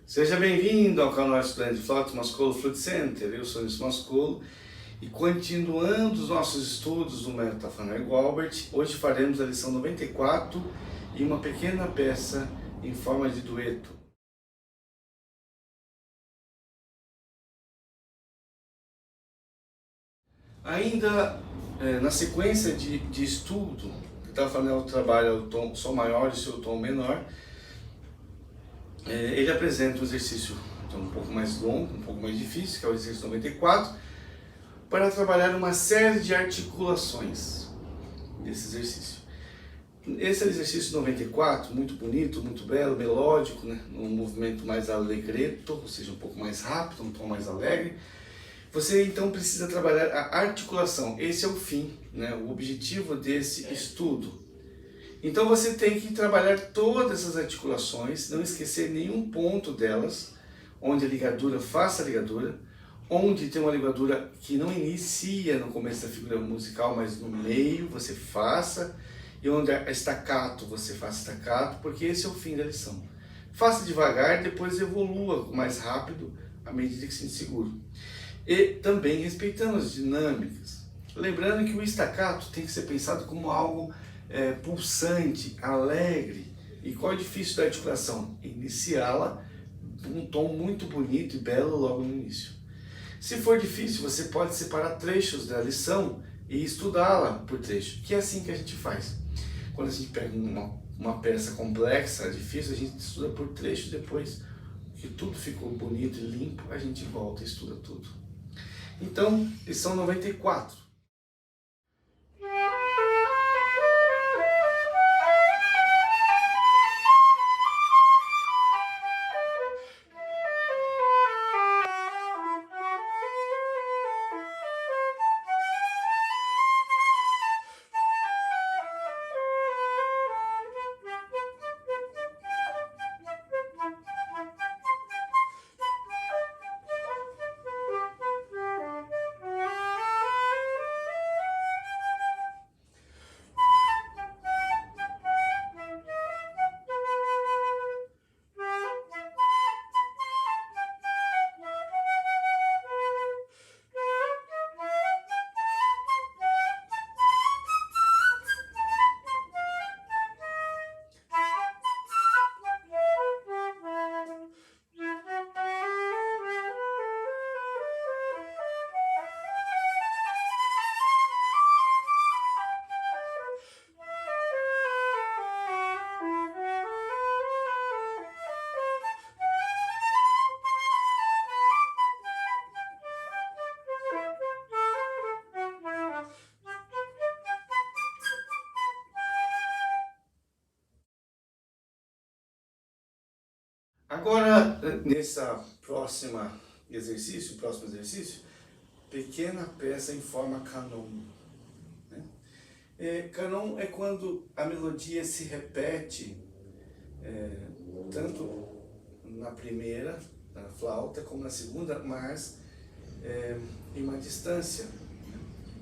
Seja bem-vindo ao canal Estudante de Flauta Mascolo Flute Center. Eu sou Nilson Mascolo e continuando os nossos estudos do método Nathanael Gualbert, hoje faremos a lição 94 e uma pequena peça em forma de dueto. Ainda na sequência de estudo, o Nathanael trabalha o tom Sol maior e seu tom menor. Ele apresenta um exercício um pouco mais longo, um pouco mais difícil, que é o exercício 94, para trabalhar uma série de articulações desse exercício. Esse é o exercício 94, muito bonito, muito belo, melódico, né? Um movimento mais allegretto, ou seja, um pouco mais rápido, um tom mais alegre. Você então precisa trabalhar a articulação, esse é o fim, né? O objetivo desse estudo. Então você tem que trabalhar todas essas articulações, não esquecer nenhum ponto delas, onde a ligadura faça a ligadura, onde tem uma ligadura que não inicia no começo da figura musical, mas no meio você faça, e onde a staccato você faça staccato, porque esse é o fim da lição. Faça devagar, depois evolua mais rápido à medida que se sente seguro. E também respeitando as dinâmicas. Lembrando que o staccato tem que ser pensado como algo pulsante, alegre. E qual é o difícil da articulação? Iniciá-la um tom muito bonito e belo logo no início. Se for difícil, você pode separar trechos da lição e estudá-la por trecho, que é assim que a gente faz. Quando a gente pega uma peça complexa, difícil, a gente estuda por trecho, depois que tudo ficou bonito e limpo, a gente volta e estuda tudo. Então, lição 94. Agora, nessa próximo exercício, pequena peça em forma canon. Né? Canon é quando a melodia se repete tanto na primeira, na flauta, como na segunda, mas em uma distância.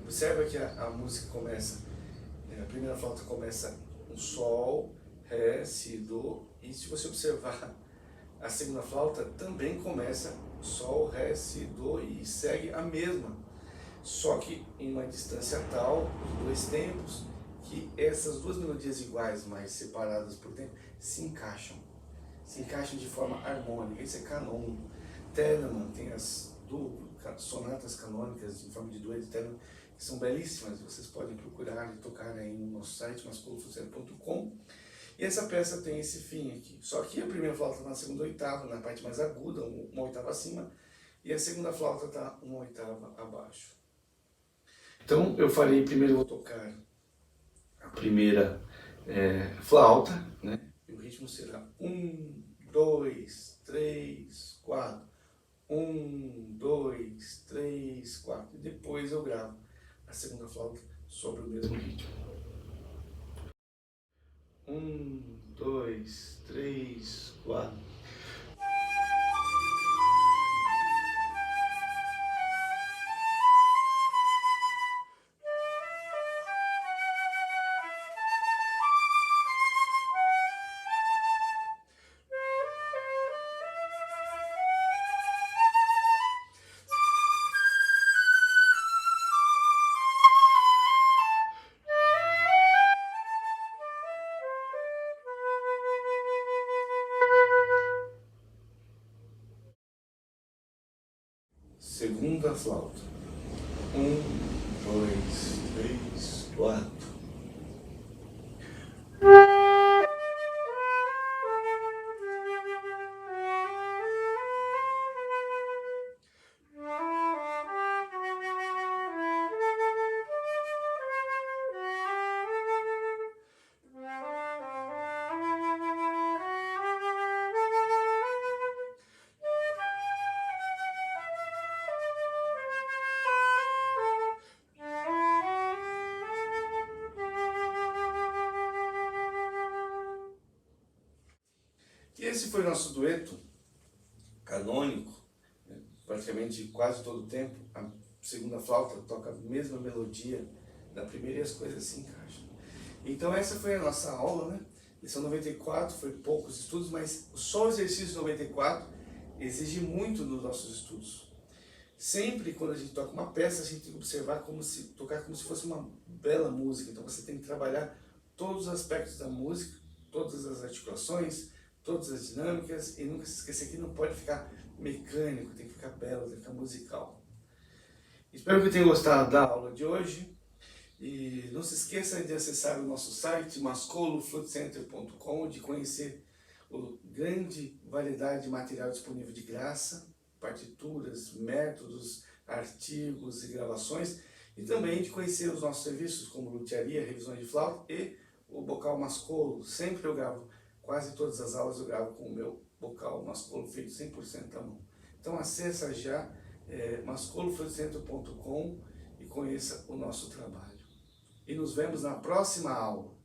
Observa que a música começa, a primeira flauta começa um sol, ré, si, do, e se você observar a segunda flauta também começa sol, ré, si, do e segue a mesma, só que em uma distância tal, os dois tempos, que essas duas melodias iguais, mas separadas por tempo, se encaixam de forma harmônica. Isso é canon. Telemann tem as sonatas canônicas em forma de dueto de Telemann, que são belíssimas, vocês podem procurar e tocar aí no nosso site, mascoloflucero.com. E essa peça tem esse fim aqui. Só que a primeira flauta está na segunda oitava, na parte mais aguda, uma oitava acima, e a segunda flauta está uma oitava abaixo. Então eu farei, primeiro eu vou tocar a primeira flauta, né? E o ritmo será 1, 2, 3, 4. 1, 2, 3, 4. E depois eu gravo a segunda flauta sobre o mesmo ritmo. 1, 2, 3, 4. segunda flauta. 1, 2, 3, 4. E esse foi o nosso dueto canônico, né? Praticamente quase todo o tempo. A segunda flauta toca a mesma melodia da primeira e as coisas se encaixam. Então essa foi a nossa aula, né? Lição 94, foi poucos estudos, mas só o exercício 94 exige muito dos nossos estudos. Sempre quando a gente toca uma peça, a gente tem que observar tocar como se fosse uma bela música. Então você tem que trabalhar todos os aspectos da música, todas as articulações, todas as dinâmicas, e nunca se esquecer que não pode ficar mecânico, tem que ficar belo, tem que ficar musical. Espero que tenham gostado da aula de hoje, e não se esqueça de acessar o nosso site mascoloflutecenter.com, de conhecer a grande variedade de material disponível de graça, partituras, métodos, artigos e gravações, e também de conhecer os nossos serviços como lutearia, revisões de flauta e o bocal Mascolo. Sempre eu gravo, quase todas as aulas eu gravo com o meu bocal Mascolo feito 100% à mão. Então acessa já mascoloflutecenter.com e conheça o nosso trabalho. E nos vemos na próxima aula.